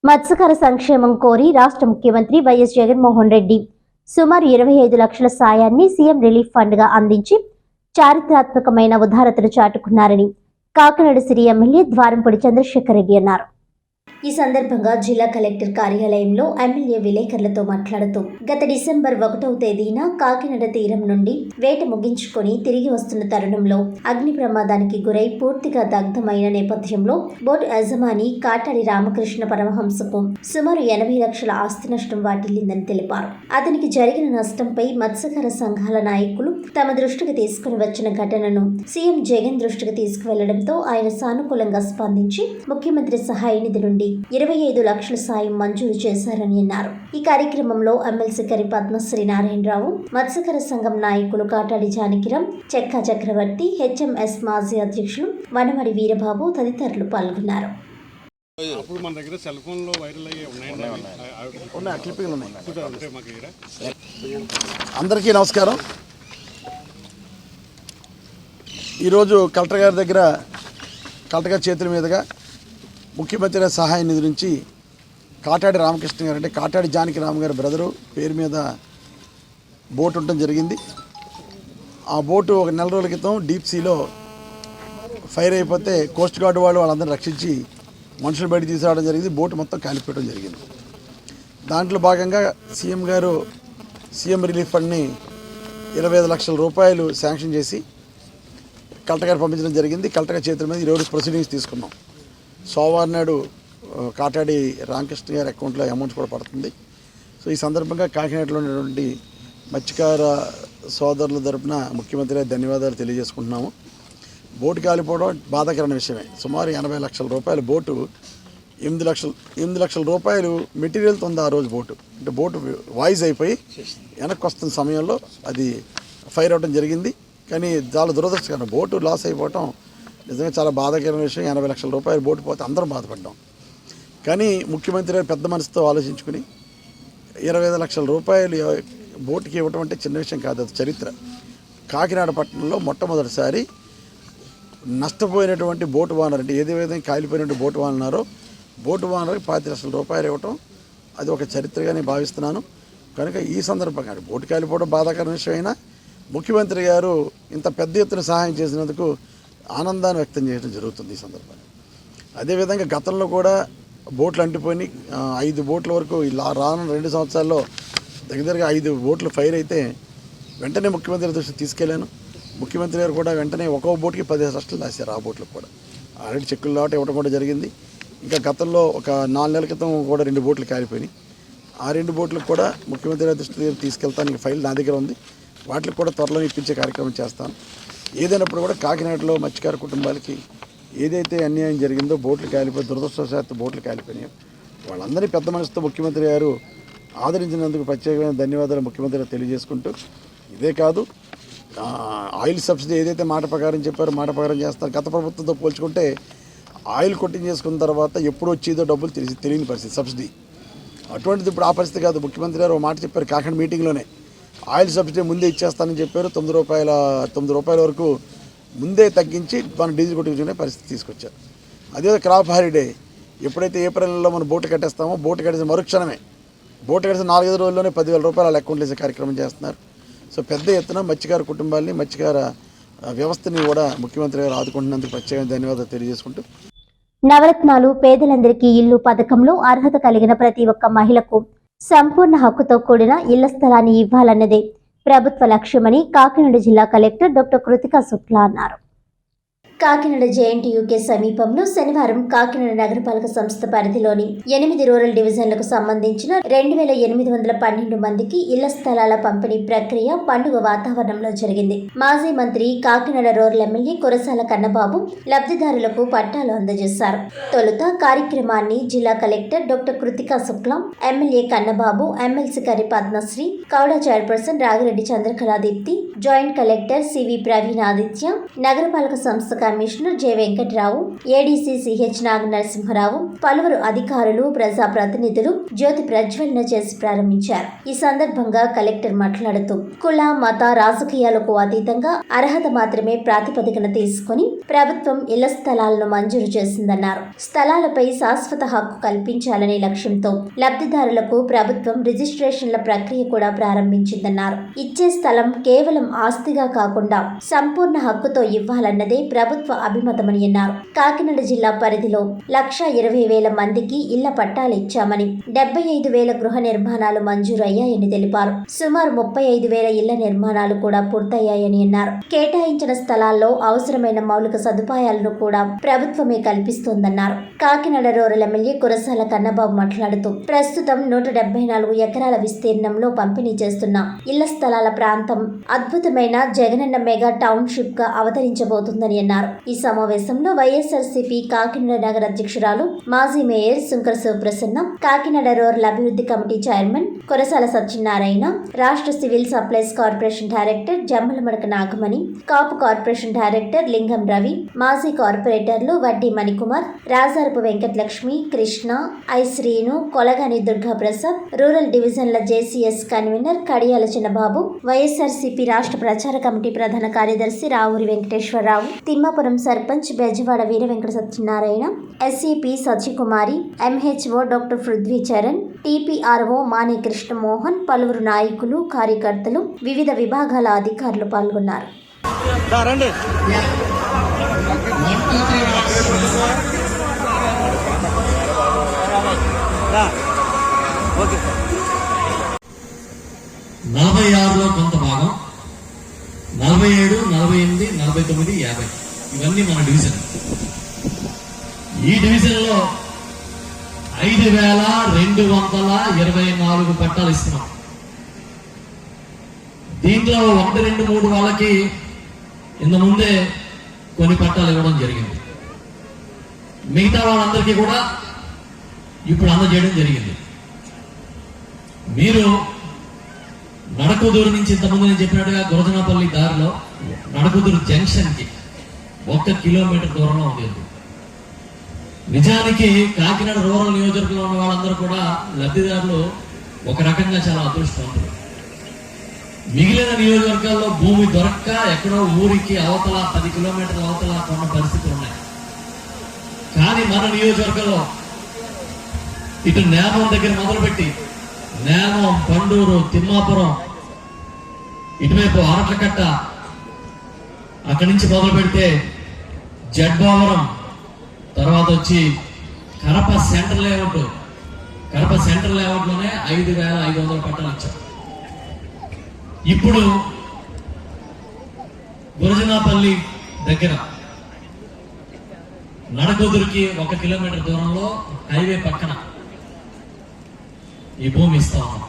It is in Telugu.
మత్స్యకార సంక్షేమం కోరి రాష్ట్ర ముఖ్యమంత్రి వైఎస్ జగన్మోహన్ రెడ్డి సుమారు 25 లక్షల సాయాన్ని సీఎం రిలీఫ్ ఫండ్ గా అందించి చారిత్రాత్మకమైన ఉదారతను చాటుకున్నారని కాకినాడ సిటీ ఎమ్మెల్యే ద్వారంపూడి చంద్రశేఖర్ రెడ్డి అన్నారు. ఈ సందర్భంగా జిల్లా కలెక్టర్ కార్యాలయంలో ఎమ్మెల్యే విలేకరులతో మాట్లాడుతూ గత డిసెంబర్ 1వ తేదీన కాకినాడ తీరం నుండి వేట ముగించుకొని తిరిగి వస్తున్న తరుణంలో అగ్ని ప్రమాదానికి గురై పూర్తిగా దగ్ధమైన నేపథ్యంలో బోటు యజమాని కాటాడి రామకృష్ణ పరమహంసకు సుమారు 80 లక్షల ఆస్తి నష్టం వాటిల్లిందని తెలిపారు. అతనికి జరిగిన నష్టంపై మత్స్యకార సంఘాల నాయకులు తమ దృష్టికి తీసుకుని వచ్చిన ఘటనను సీఎం జగన్ దృష్టికి తీసుకువెళ్లడంతో ఆయన సానుకూలంగా స్పందించి ముఖ్యమంత్రి సహాయ నిధి నుండి 25 లక్షల సాయం మంజూరు చేశారని అన్నారు. ఈ కార్యక్రమంలో ఎమ్మెల్సీ కరి పద్మశ్రీ నారాయణరావు, మత్స్యకార సంఘం నాయకులు కాటాడి జానకిరాం, చెక్కా చక్రవర్తి, హెచ్ఎంఎస్ మాజీ అధ్యక్షులు వనమడి వీరబాబు తదితరులు పాల్గొన్నారు. అందరికీ నమస్కారం. ఈరోజు కలెక్టర్ గారి దగ్గర కలెక్టర్ గారి చేతుల మీదుగా ముఖ్యమంత్రి సహాయ నిధి నుంచి కాటాడి రామకృష్ణ గారు అంటే కాటాడి జానకి రామ్ గారి బ్రదరు పేరు మీద బోటు ఉండటం జరిగింది. ఆ బోటు ఒక నెల రోజుల క్రితం డీప్ సీలో ఫైర్ అయిపోతే కోస్ట్ గార్డ్ వాళ్ళు వాళ్ళందరినీ రక్షించి మనుషులు బయట తీసుకురావడం జరిగింది. బోటు మొత్తం కాలిపోవడం జరిగింది. దాంట్లో భాగంగా సీఎం గారు సీఎం రిలీఫ్ ఫండ్ని 25 లక్షల రూపాయలు శాంక్షన్ చేసి కలెక్టర్ గారు పంపించడం జరిగింది. కలెక్టర్ గారి చేతుల మీద ఈరోజు ప్రొసీడింగ్స్ తీసుకున్నాం. సోమవారం నాడు కాటాడి రామకృష్ణ గారి అకౌంట్లో అమౌంట్ కూడా పడుతుంది. సో ఈ సందర్భంగా కాకినాడలో ఉన్నటువంటి మత్స్యకార సోదరుల తరపున ముఖ్యమంత్రి ధన్యవాదాలు తెలియజేసుకుంటున్నాము. బోటు కాలిపోవడం బాధాకరమైన విషయమే. సుమారు 80 లక్షల రూపాయల బోటు 8 లక్షల రూపాయలు మెటీరియల్తో ఉంది ఆ రోజు బోటు. అంటే బోటు వాయిస్ అయిపోయి వెనక్కి వస్తున్న సమయంలో అది ఫైర్ అవడం జరిగింది. కానీ చాలా దురదృష్టకరం, బోటు లాస్ అయిపోవటం నిజంగా చాలా బాధాకరమైన విషయం. 80 లక్షల రూపాయలు బోటు పోతే అందరం బాధపడ్డాం. కానీ ముఖ్యమంత్రి గారు పెద్ద మనసుతో ఆలోచించుకుని 25 లక్షల రూపాయలు బోటుకి ఇవ్వటం అంటే చిన్న విషయం కాదు, అది చరిత్ర. కాకినాడ పట్టణంలో మొట్టమొదటిసారి నష్టపోయినటువంటి బోటు ఓనర్ అంటే ఏదే విధంగా కాలిపోయినటువంటి బోటు ఓనరో బోటు ఓనర్కి 25 లక్షల రూపాయలు ఇవ్వటం అది ఒక చరిత్రగానే భావిస్తున్నాను. కనుక ఈ సందర్భంగా బోటు కాలిపోవడం బాధాకరమైన విషయం అయినా ముఖ్యమంత్రి గారు ఇంత పెద్ద ఎత్తున సహాయం చేసినందుకు ఆనందాన్ని వ్యక్తం చేయడం జరుగుతుంది ఈ సందర్భంగా. అదేవిధంగా గతంలో కూడా బోట్లు అంటిపోయి 5 బోట్ల వరకు ఇలా రానున్న 2 సంవత్సరాల్లో దగ్గరగా 5 బోట్లు ఫైర్ అయితే వెంటనే ముఖ్యమంత్రి దృష్టికి తీసుకెళ్ళాను. ముఖ్యమంత్రి గారు కూడా వెంటనే ఒక్కో బోట్కి 15 లక్షలు రాశారు. ఆ బోట్లకు కూడా ఆల్రెడీ చెక్కులు లాట ఇవ్వడం కూడా జరిగింది. ఇంకా గతంలో ఒక 4 నెలల క్రితం కూడా 2 బోట్లు కాలిపోయినాయి. ఆ 2 బోట్లకు కూడా ముఖ్యమంత్రి గారి దృష్టి దగ్గర తీసుకెళ్తాను. ఇంకా ఫైల్ నా దగ్గర ఉంది. వాటికి కూడా త్వరలో ఇప్పించే కార్యక్రమం చేస్తాను. ఏదైనప్పుడు కూడా కాకినాడలో మత్స్యకార కుటుంబాలకి ఏదైతే అన్యాయం జరిగిందో బోట్లు కాలిపోయి దురదృష్టవశాత్తు బోట్లు కాలిపోయినాయి. వాళ్ళందరినీ పెద్ద మనసుతో ముఖ్యమంత్రి గారు ఆదరించినందుకు ప్రత్యేకమైన ధన్యవాదాలు ముఖ్యమంత్రి గారు తెలియజేసుకుంటూ, ఇదే కాదు ఆయిల్ సబ్సిడీ ఏదైతే మాట ప్రకారం చెప్పారో మాట ప్రకారం చేస్తారు. గత ప్రభుత్వంతో పోల్చుకుంటే ఆయిల్ కొట్టించేసుకున్న తర్వాత ఎప్పుడు వచ్చేదో డబ్బులు తెలియని పరిస్థితి సబ్సిడీ. అటువంటిది ఇప్పుడు ఆ పరిస్థితి కాదు. ముఖ్యమంత్రి గారు ఒక మాట చెప్పారు కాకినాడ మీటింగ్లోనే, ఆయిల్ సబ్సిడీ ముందే ఇచ్చేస్తానని చెప్పారు. 9 రూపాయల వరకు ముందే తగ్గించి మన డీజిల్ కొట్టించుకునే పరిస్థితి తీసుకొచ్చారు. అదే క్రాప్ హాలిడే ఎప్పుడైతే ఏప్రిల్ నెలలో మనం బోటు కట్టేస్తామో బోటు కట్టేసిన మరుక్షణమే బోటు కట్టేసిన 4-5 రోజుల్లోనే 10,000 రూపాయలు వాళ్ళ అకౌంట్లో వేసే కార్యక్రమం చేస్తున్నారు. సో పెద్ద ఎత్తున మత్స్యకార కుటుంబాలని మత్స్యకార వ్యవస్థని కూడా ముఖ్యమంత్రి గారు ఆదుకుంటున్నందుకు ప్రత్యేకంగా ధన్యవాదాలు తెలియజేసుకుంటూ, నవరత్నాలు పేదలందరికీ ఇల్లు పథకంలో అర్హత కలిగిన ప్రతి ఒక్క మహిళకు సంపూర్ణ హక్కుతో కూడిన ఇళ్ల స్థలాన్ని ఇవ్వాలన్నదే ప్రభుత్వ లక్ష్యమని కాకినాడ జిల్లా కలెక్టర్ డాక్టర్ కృతికా శుక్లా అన్నారు. కాకినాడ జేఎన్టీయూకే సమీపంలో శనివారం కాకినాడ నగరపాలక సంస్థ పరిధిలోని 8 రూరల్ డివిజన్లకు సంబంధించిన 2,812 మందికి ఇళ్ల స్థలాల పంపిణీ ప్రక్రియ పండుగ వాతావరణంలో జరిగింది. మాజీ మంత్రి కాకినాడ రూరల్ ఎమ్మెల్యే కురసాల కన్నబాబు లబ్ధిదారులకు పట్టాలు అందజేశారు. తొలుత కార్యక్రమాన్ని జిల్లా collector doctor Kritika Shukla, MLA Kannababu, MLC Kari Padmasri, KUDA chairperson Ragireddy Chandrakaladeepthi, joint collector CV Praveen Aditya, నగరపాలక సంస్థ commissioner J Venkatrao, ADC CH Naga Narasimharao, పలువురు అధికారులు, ప్రజా ప్రతినిధులు జ్యోతి ప్రజ్వలన చేసి ప్రారంభించారు. ఈ సందర్భంగా కలెక్టర్ మాట్లాడుతూ కుల, మత, రాజకీయాలకు అతీతంగా అర్హత మాత్రమే ప్రాతిపదికన తీసుకుని ప్రభుత్వం ఇళ్ల స్థలాలను మంజూరు చేసిందన్నారు. స్థలాలపై శాశ్వత హక్కు కల్పించాలనే లక్ష్యంతో లబ్ధిదారులకు ప్రభుత్వం రిజిస్ట్రేషన్ల ప్రక్రియ కూడా ప్రారంభించిందన్నారు. ఇచ్చే స్థలం కేవలం ఆస్తిగా కాకుండా సంపూర్ణ హక్కుతో ఇవ్వాలన్నదే ప్రభుత్వ అభిమతమని అన్నారు. కాకినాడ జిల్లా పరిధిలో 1,20,000 మందికి ఇళ్ల పట్టాలు ఇచ్చామని, 75,000 గృహ నిర్మాణాలు మంజూరయ్యాయని తెలిపారు. సుమారు 35,000 ఇళ్ల నిర్మాణాలు కూడా పూర్తయ్యాయని అన్నారు. కేటాయించిన స్థలాల్లో అవసరమైన మౌలిక సదుపాయాలను కూడా ప్రభుత్వమే కల్పిస్తోందన్నారు. కాకినాడ రూరల్ ఎమ్మెల్యే కురసాల కన్నబాబు మాట్లాడుతూ ప్రస్తుతం 174 ఎకరాల విస్తీర్ణంలో పంపిణీ చేస్తున్న ఇళ్ల స్థలాల ప్రాంతం అద్భుతమైన జగనన్న మెగా టౌన్షిప్ గా అవతరించబోతుందని అన్నారు. ఈ సమావేశంలో వైఎస్ఆర్సీపీ కాకినాడ నగర అధ్యక్షురాలు, మాజీ మేయర్ సుంకర శివప్రసన్న, కాకినాడ రూరల్ అభివృద్ధి కమిటీ చైర్మన్ కురసాల సత్యనారాయణ, రాష్ట్ర civil supplies corporation director Jammalamadaka Nagamani, Kapu corporation director Lingam Ravi, మాజీ కార్పొరేటర్లు వడ్డీ మణికుమార్, రాజారపు వెంకటలక్ష్మి, కృష్ణ, ఐ శ్రీను, కొలగాని దుర్గా ప్రసాద్, రూరల్ డివిజన్ల JCS convener Kadiyala Chinnababu, YSRCP రాష్ట్ర ప్రచార కమిటీ ప్రధాన కార్యదర్శి Ravuri Venkateswararao, Thimmapuram sarpanch Bezawada Veera Venkata Satyanarayana, SEP Sachikumari, MHO doctor Prithvi Charan, TPRO Mane Krishnamohan, పలువురు నాయకులు, కార్యకర్తలు, వివిధ విభాగాల అధికారులు పాల్గొన్నారు. ఓకే. 46లో కొంత భాగం, 47, 48, 49, 50 ఇవన్నీ మన డివిజన్. ఈ డివిజన్ లో 5,224 పట్టాలు ఇస్తున్నాం. దీంట్లో 1, 2, 3 వాళ్ళకి ఇంత ముందే కొన్ని పట్టాలు ఇవ్వడం జరిగింది. మిగతా వాళ్ళందరికీ కూడా ఇప్పుడు అందజేయడం జరిగింది. మీరు నడకుదురు నుంచి ఇంతకుముందు నేను చెప్పినట్టుగా గురజనాపల్లి దారిలో నడకుదురు జంక్షన్ కి 1 కిలోమీటర్ దూరంలో ఉండేది. నిజానికి కాకినాడ రూరల్ నియోజకవర్గంలో ఉన్న వాళ్ళందరూ కూడా లబ్ధిదారులు ఒక రకంగా చాలా అదృష్టవంతులు. మిగిలిన నియోజకవర్గాల్లో భూమి దొరక్క ఎక్కడో ఊరికి అవతల 10 కిలోమీటర్ల అవతల కొన్న పరిస్థితులు ఉన్నాయి. కానీ మన నియోజకవర్గంలో ఇటు నేమం దగ్గర మొదలుపెట్టి నేమం, పండూరు, తిమ్మాపురం, ఇటువైపు ఆరట్లకట్ట, అక్కడి నుంచి మొదలు పెడితే జడ్బావరం, తర్వాత వచ్చి Kadapa central layout, Kadapa central layout లోనే 5,500 పట్టాలు ఇచ్చాం. ఇప్పుడు గురజనాపల్లి దగ్గర నడకుదురికి 1 కిలోమీటర్ దూరంలో హైవే పక్కన ఈ భూమి ఇస్తా ఉన్నాం.